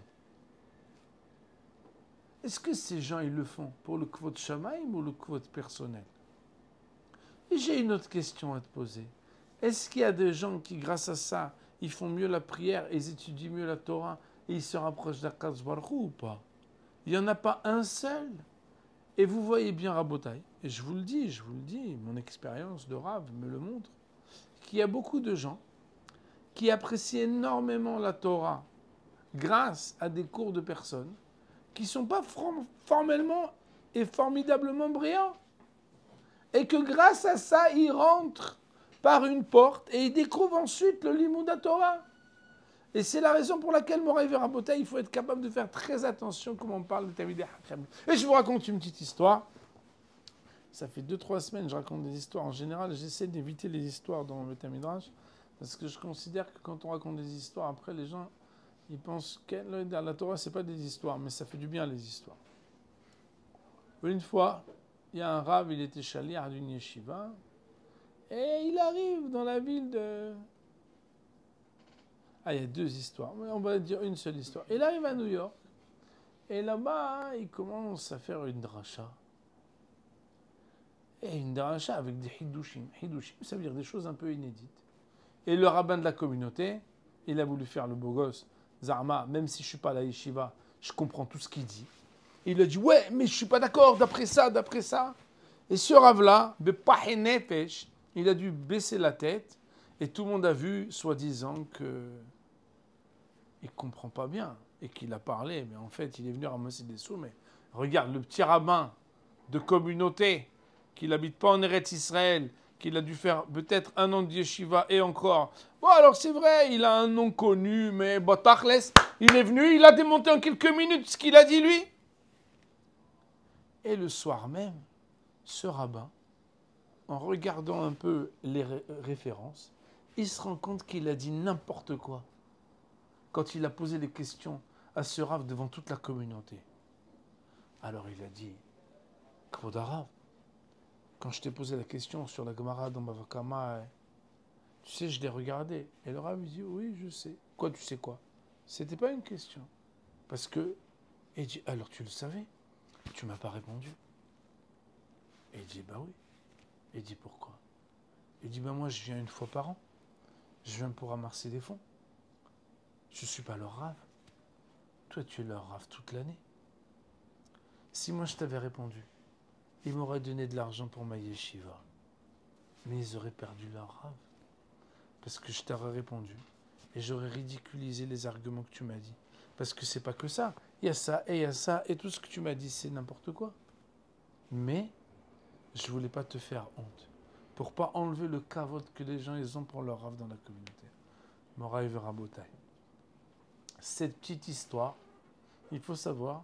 Est-ce que ces gens, ils le font pour le kvod shamaim ou le kvod personnel? Et j'ai une autre question à te poser. Est-ce qu'il y a des gens qui, grâce à ça, ils font mieux la prière, ils étudient mieux la Torah et ils se rapprochent d'Akadosh Baruch Hu ou pas? Il n'y en a pas un seul. Et vous voyez bien, Rabotai, et je vous le dis, mon expérience de Rav me le montre, qu'il y a beaucoup de gens qui apprécient énormément la Torah grâce à des cours de personnes qui ne sont pas formellement et formidablement brillants. Et que grâce à ça, ils rentrent par une porte et ils découvrent ensuite le Limoud Torah. Et c'est la raison pour laquelle, Moraï Rabotai, il faut être capable de faire très attention comment on parle de Talmidei Chachamim. Et je vous raconte une petite histoire. Ça fait 2-3 semaines que je raconte des histoires. En général, j'essaie d'éviter les histoires dans le Beth Midrash parce que je considère que quand on raconte des histoires, après les gens, ils pensent que la Torah, c'est pas des histoires, mais ça fait du bien les histoires. Une fois, il y a un Rav, il était chaliar d'une yeshiva, Et il arrive dans la ville de... Ah, il y a deux histoires, mais on va dire une seule histoire. Il arrive à New York, et là-bas, il commence à faire une dracha. Et une dracha avec des hidushim. Hidushim, ça veut dire des choses un peu inédites. Et le rabbin de la communauté, il a voulu faire le beau gosse. Zarma, même si je ne suis pas à la yeshiva, je comprends tout ce qu'il dit. Il a dit, ouais, mais je ne suis pas d'accord, d'après ça, d'après ça. Et ce rave-là, il a dû baisser la tête, et tout le monde a vu, soi-disant, que il ne comprend pas bien, et qu'il a parlé, mais en fait, il est venu ramasser des sous, mais regarde, le petit rabbin de communauté, qui n'habite pas en Eretz Israël, qu'il a dû faire peut-être un an de yeshiva et encore. Bon, alors c'est vrai, il a un nom connu, mais Tachles, il est venu, il a démonté en quelques minutes ce qu'il a dit lui. Et le soir même, ce rabbin, en regardant un peu les références, il se rend compte qu'il a dit n'importe quoi quand il a posé les questions à ce rav devant toute la communauté. Alors il a dit, Kvod Harav, quand je t'ai posé la question sur la Gemara dans Bavakama, tu sais, je l'ai regardé. Et le rav dit, oui, je sais. Quoi, tu sais quoi? C'était pas une question. Parce que, et il dit, alors tu le savais? Tu m'as pas répondu. Et il dit, bah oui. Et il dit, pourquoi? Il dit, ben moi, je viens une fois par an. Je viens pour ramasser des fonds. Je ne suis pas leur rave. Toi, tu es leur rave toute l'année. Si moi, je t'avais répondu, ils m'auraient donné de l'argent pour ma yeshiva. Mais ils auraient perdu leur rave. Parce que je t'aurais répondu. Et j'aurais ridiculisé les arguments que tu m'as dit. Parce que c'est pas que ça. Il y a ça, et il y a ça, et tout ce que tu m'as dit, c'est n'importe quoi. Mais je ne voulais pas te faire honte. Pour pas enlever le kavod que les gens ils ont pour leur rave dans la communauté. Moraï Verabotai. Cette petite histoire, il faut savoir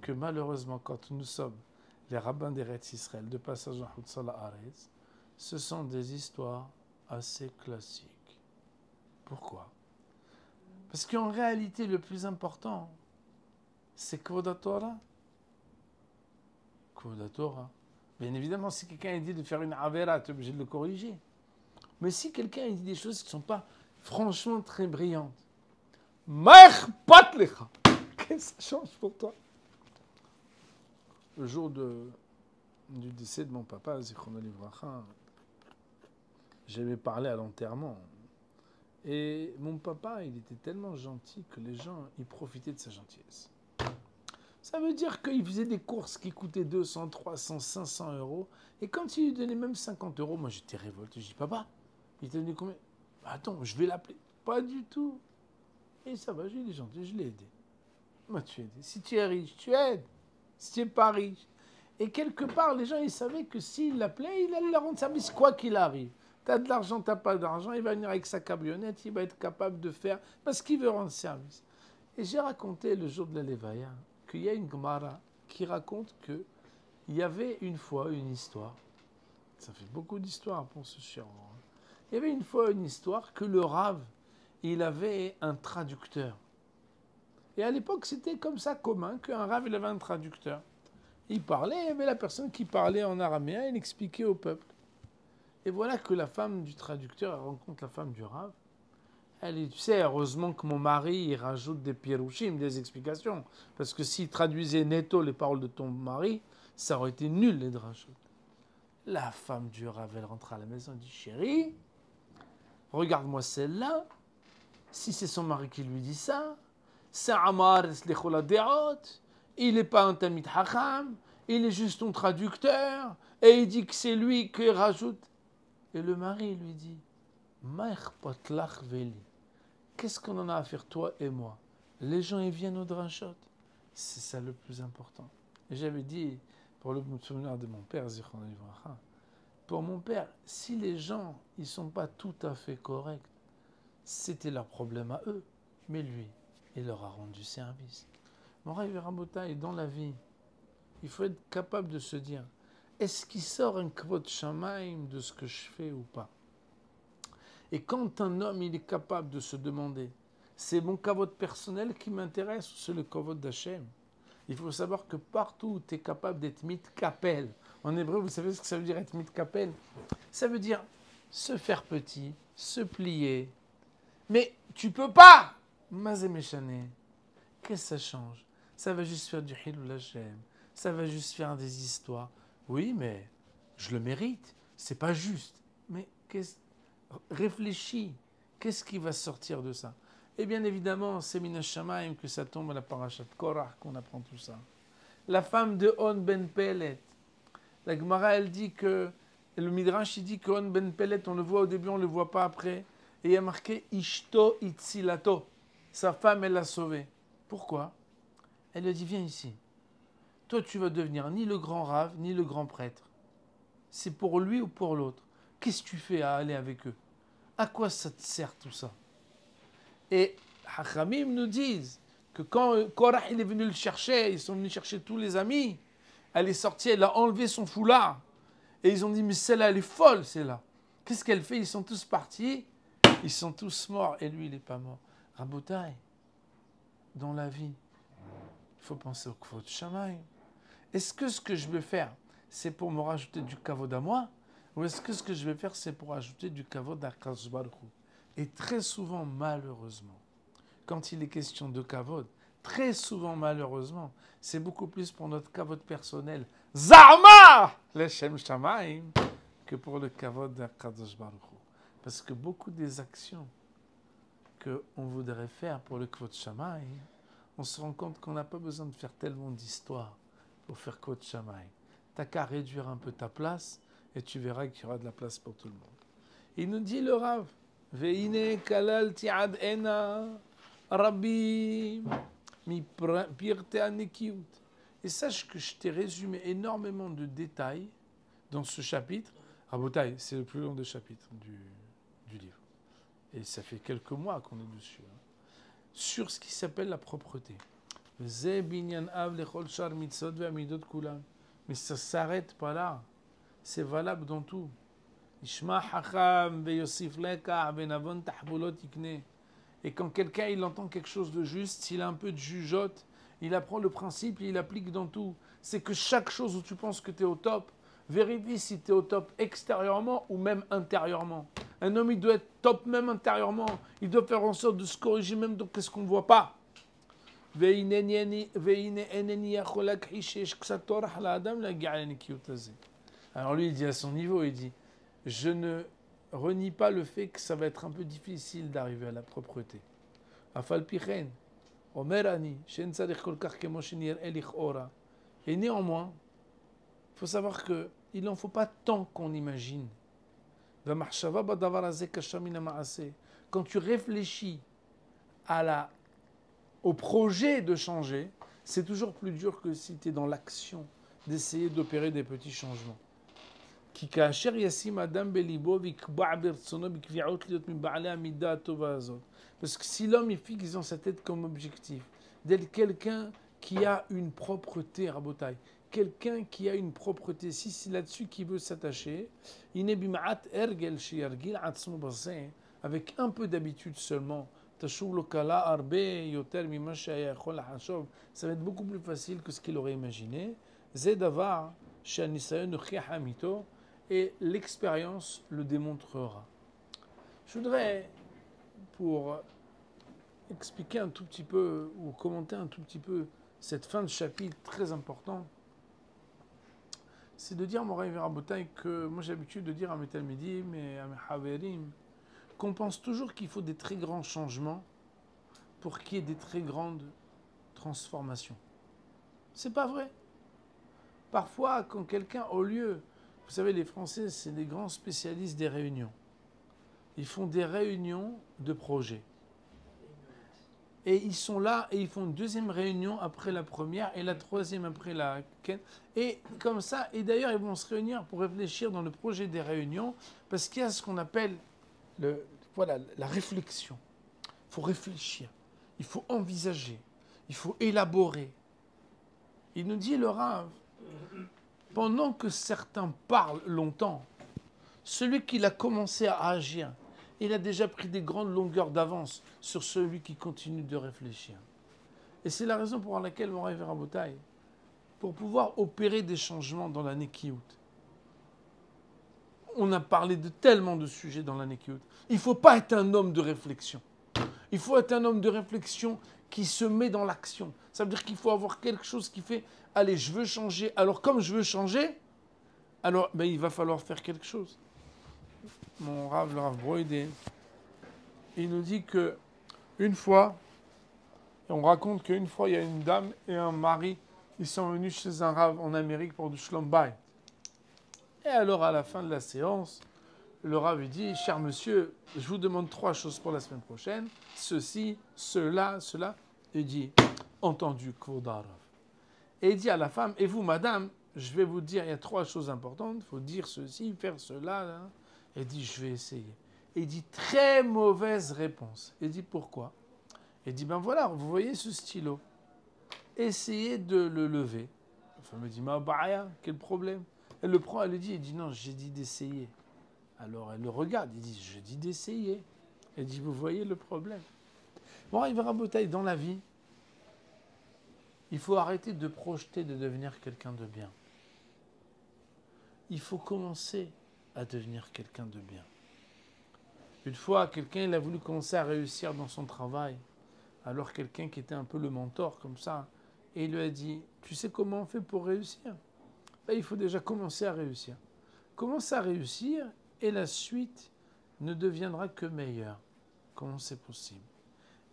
que malheureusement, quand nous sommes les rabbins d'Eretz Israël, de passage en Hutzala Arez, ce sont des histoires assez classiques. Pourquoi? Parce qu'en réalité, le plus important, c'est Kvod HaTorah. Kvod HaTorah. Bien évidemment, si quelqu'un dit de faire une avera, tu es obligé de le corriger. Mais si quelqu'un dit des choses qui ne sont pas franchement très brillantes, qu'est-ce que ça change pour toi? Le jour du décès de mon papa, Zichrono Livracha, j'avais parlé à l'enterrement. Et mon papa, il était tellement gentil que les gens, ils profitaient de sa gentillesse. Ça veut dire qu'il faisait des courses qui coûtaient 200, 300, 500 euros. Et quand il lui donnait même 50 euros, moi j'étais révolté. Je dis, papa, il t'a donné combien? Attends, je vais l'appeler. Pas du tout. Et ça va, il est gentil, je l'ai aidé. Moi, tu aides. Si tu es riche, tu aides. Si tu n'es pas riche. Et quelque part, les gens, ils savaient que s'il l'appelait, il allait leur rendre service quoi qu'il arrive. Tu as de l'argent, tu n'as pas d'argent, il va venir avec sa camionnette, il va être capable de faire, parce qu'il veut rendre service. Et j'ai raconté le jour de la Levaya qu'il y a une Gemara qui raconte qu'il y avait une fois une histoire. Ça fait beaucoup d'histoires pour ce cher. Il y avait une fois une histoire que le Rav, il avait un traducteur. Et à l'époque, c'était comme ça commun qu'un Rav, il avait un traducteur. Il parlait, mais la personne qui parlait en araméen, il expliquait au peuple. Et voilà que la femme du traducteur elle rencontre la femme du Rav. Elle dit, tu sais, heureusement que mon mari, il rajoute des pirouchim, des explications. Parce que s'il traduisait netto les paroles de ton mari, ça aurait été nul, les drachot. La femme du Rav, elle rentre à la maison et dit, chérie, regarde-moi celle-là. Si c'est son mari qui lui dit ça, c'est Amar Slechol Deot. Il n'est pas un Tamid Hacham, il est juste ton traducteur, et il dit que c'est lui qui rajoute. Et le mari lui dit, Maïrpotlach Veli, qu'est-ce qu'on en a à faire, toi et moi? Les gens, ils viennent au drachot. C'est ça le plus important. Et j'avais dit, pour le souvenir de mon père, Zichrono Livracha, pour mon père, si les gens, ils ne sont pas tout à fait corrects, c'était leur problème à eux. Mais lui, il leur a rendu service. Moraï Verabotai, dans la vie, il faut être capable de se dire, est-ce qu'il sort un kvod shamaim de ce que je fais ou pas? Et quand un homme il est capable de se demander, c'est mon kavod personnel qui m'intéresse ou c'est le kavod d'Hachem? Il faut savoir que partout où tu es capable d'être mitkapel, en hébreu, vous savez ce que ça veut dire être mitkapel? Ça veut dire, se faire petit, se plier. Mais tu peux pas. Mazé méchané. Qu'est-ce que ça change? Ça va juste faire du Hilul Hashem. Ça va juste faire des histoires. Oui, mais je le mérite. C'est pas juste. Mais réfléchis. Qu'est-ce qui va sortir de ça? Et bien évidemment, c'est Minash Shamayim que ça tombe à la parashat Korach qu'on apprend tout ça. La femme de On ben Pelet. La Gemara, elle dit que, le Midrash, il dit que On ben Pelet, on le voit au début, on le voit pas après. Et il y a marqué Ishto Itzilato. Sa femme, elle l'a sauvé. Pourquoi? Elle lui dit, viens ici. Toi, tu vas devenir ni le grand rave, ni le grand prêtre. C'est pour lui ou pour l'autre. Qu'est-ce que tu fais à aller avec eux? À quoi ça te sert tout ça? Et Hachamim nous disent que quand Korah il est venu le chercher, ils sont venus chercher tous les amis, elle est sortie, elle a enlevé son foulard. Et ils ont dit, mais celle-là, elle est folle, celle-là. Qu'est-ce qu'elle fait? Ils sont tous partis, ils sont tous morts, et lui, il n'est pas mort. Rabotai, dans la vie, il faut penser au kvod Shamayim. Est-ce que ce que je veux faire, c'est pour me rajouter du kavod à moi? Ou est-ce que ce que je vais faire, c'est pour ajouter du kavod à Kadosh Baruch Hu? Et très souvent, malheureusement, quand il est question de kavod, très souvent, malheureusement, c'est beaucoup plus pour notre kavod personnel, Zama Leshem Shamayim, que pour le kavod d'Akadosh Baruch Hu. Parce que beaucoup des actions qu'on voudrait faire pour le kavod Shamayim, on se rend compte qu'on n'a pas besoin de faire tellement d'histoires pour faire kavod Shamayim. T'as qu'à réduire un peu ta place et tu verras qu'il y aura de la place pour tout le monde. Il nous dit le Rav, Veine kalal ti'ad ena rabbi mi pirte anekiut. Et sache que je t'ai résumé énormément de détails dans ce chapitre. Rabotai, c'est le plus long des chapitres du livre. Et ça fait quelques mois qu'on est dessus. Sur ce qui s'appelle la propreté. Mais ça ne s'arrête pas là. C'est valable dans tout. Et quand quelqu'un il entend quelque chose de juste, s'il a un peu de jugeote, il apprend le principe et il applique dans tout. C'est que chaque chose où tu penses que tu es au top, vérifie si tu es au top extérieurement ou même intérieurement. Un homme, il doit être top même intérieurement. Il doit faire en sorte de se corriger même dans ce qu'on ne voit pas. Alors lui, il dit à son niveau, il dit, je ne renie pas le fait que ça va être un peu difficile d'arriver à la propreté. Et néanmoins, il faut savoir qu'il n'en faut pas tant qu'on imagine. Quand tu réfléchis au projet de changer, c'est toujours plus dur que si tu es dans l'action d'essayer d'opérer des petits changements. Parce que si l'homme il fixe dans sa tête comme objectif d'être quelqu'un qui a une propreté, rabotai, quelqu'un qui a une propreté, si c'est là-dessus qu'il veut s'attacher, avec un peu d'habitude seulement, ça va être beaucoup plus facile que ce qu'il aurait imaginé. Et l'expérience le démontrera. Je voudrais, pour expliquer un tout petit peu, ou commenter un tout petit peu cette fin de chapitre très important, c'est de dire, Moraï Verabotai, que moi j'ai l'habitude de dire à mes talmidim et à mes haverim, qu'on pense toujours qu'il faut des très grands changements pour qu'il y ait des très grandes transformations. C'est pas vrai. Parfois, quand quelqu'un, au lieu... Vous savez, les Français, c'est des grands spécialistes des réunions. Ils font des réunions de projets. Et ils sont là et ils font une deuxième réunion après la première et la troisième après la... Et comme ça, et d'ailleurs, ils vont se réunir pour réfléchir dans le projet des réunions parce qu'il y a ce qu'on appelle la réflexion. Il faut réfléchir, il faut envisager, il faut élaborer. Il nous dit, le Rav, pendant que certains parlent longtemps, celui qui a commencé à agir, il a déjà pris des grandes longueurs d'avance sur celui qui continue de réfléchir. Et c'est la raison pour laquelle on arrive à Rabotai, pour pouvoir opérer des changements dans l'année Kiyut. on a parlé de tellement de sujets dans l'année qui il ne faut pas être un homme de réflexion. Il faut être un homme de réflexion qui se met dans l'action. Ça veut dire qu'il faut avoir quelque chose qui fait, allez, je veux changer. Alors comme je veux changer, alors il va falloir faire quelque chose. Mon Rav, le Rav Broide, il nous dit que une fois, on raconte qu'une fois, il y a une dame et un mari, ils sont venus chez un Rav en Amérique pour du Shlom Bayit. Et alors, à la fin de la séance, le Rav lui dit, cher monsieur, je vous demande 3 choses pour la semaine prochaine, ceci, cela, cela. Et il dit, entendu, Kvod Rav. Et il dit à la femme, et vous, madame, je vais vous dire, il y a 3 choses importantes, il faut dire ceci, faire cela. Là. Et il dit, je vais essayer. Et il dit, très mauvaise réponse. Et il dit, pourquoi? Et il dit, ben voilà, vous voyez ce stylo. Essayez de le lever. La femme me dit, ma baya, quel problème? Elle le prend, elle le dit, elle dit, non, j'ai dit d'essayer. Alors elle le regarde, il dit, je dis d'essayer. Elle dit, vous voyez le problème? Bon, il verra Botaï dans la vie. Il faut arrêter de projeter de devenir quelqu'un de bien. Il faut commencer à devenir quelqu'un de bien. Une fois, quelqu'un il a voulu commencer à réussir dans son travail. Alors quelqu'un qui était un peu le mentor comme ça, et il lui a dit, tu sais comment on fait pour réussir? Il faut déjà commencer à réussir. Commence à réussir et la suite ne deviendra que meilleure. Comment c'est possible?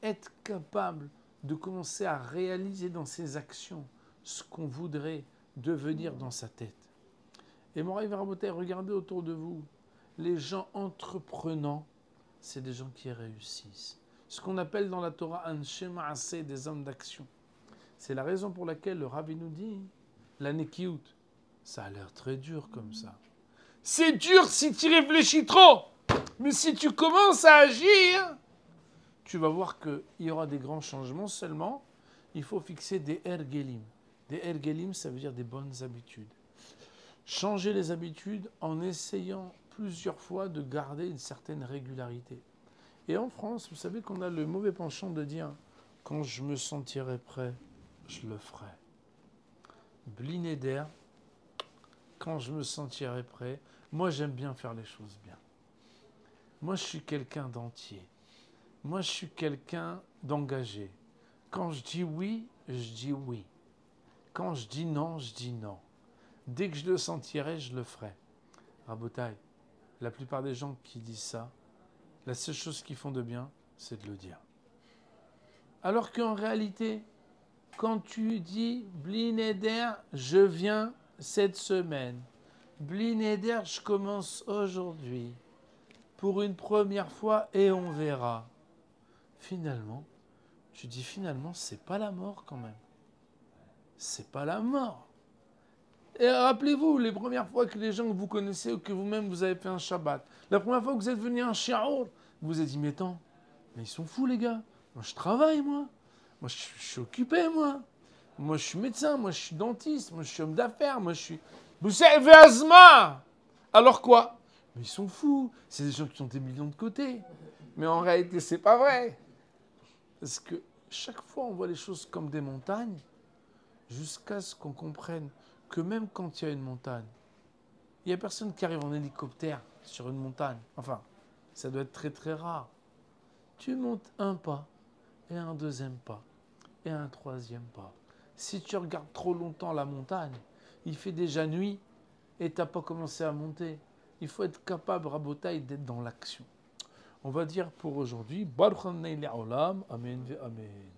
Être capable de commencer à réaliser dans ses actions ce qu'on voudrait devenir dans sa tête. Et Moraï Varabotai, regardez autour de vous. Les gens entreprenants, c'est des gens qui réussissent. Ce qu'on appelle dans la Torah un Shema'aseh, des hommes d'action. C'est la raison pour laquelle le Rabbi nous dit, l'année Kiyut, ça a l'air très dur comme ça. C'est dur si tu réfléchis trop. Mais si tu commences à agir, tu vas voir qu'il y aura des grands changements. Seulement, il faut fixer des ergelim. Des ergelim, ça veut dire des bonnes habitudes. Changer les habitudes en essayant plusieurs fois de garder une certaine régularité. Et en France, vous savez qu'on a le mauvais penchant de dire « quand je me sentirai prêt, je le ferai ». Bliné d'air, quand je me sentirai prêt, moi j'aime bien faire les choses bien. Moi je suis quelqu'un d'entier. Moi je suis quelqu'un d'engagé. Quand je dis oui, je dis oui. Quand je dis non, je dis non. Dès que je le sentirai, je le ferai. Rabotai, la plupart des gens qui disent ça, la seule chose qu'ils font de bien, c'est de le dire. Alors qu'en réalité, quand tu dis « Blinéder, je viens cette semaine. Blinéder, je commence aujourd'hui. Pour une première fois et on verra. » Finalement, tu dis finalement, c'est pas la mort quand même. C'est pas la mort. Et rappelez-vous, les premières fois que les gens que vous connaissez ou que vous-même vous avez fait un Shabbat, la première fois que vous êtes venu à un shiur, vous vous êtes dit, mais attends, mais ils sont fous les gars. Moi je travaille, moi. Moi je suis occupé, moi. Moi je suis médecin, moi je suis dentiste, moi je suis homme d'affaires, moi je suis... Vous savez, Azma. Alors quoi? Mais ils sont fous. C'est des gens qui ont des millions de côté. Mais en réalité, c'est pas vrai. Parce que chaque fois, on voit les choses comme des montagnes, jusqu'à ce qu'on comprenne que même quand il y a une montagne, il n'y a personne qui arrive en hélicoptère sur une montagne. Enfin, ça doit être très très rare. Tu montes un pas, et un deuxième pas, et un troisième pas. Si tu regardes trop longtemps la montagne, il fait déjà nuit, et tu n'as pas commencé à monter. Il faut être capable, Rabotaï, d'être dans l'action. On va dire pour aujourd'hui, Baruch Hanei Le'olam, Amen ve Amen.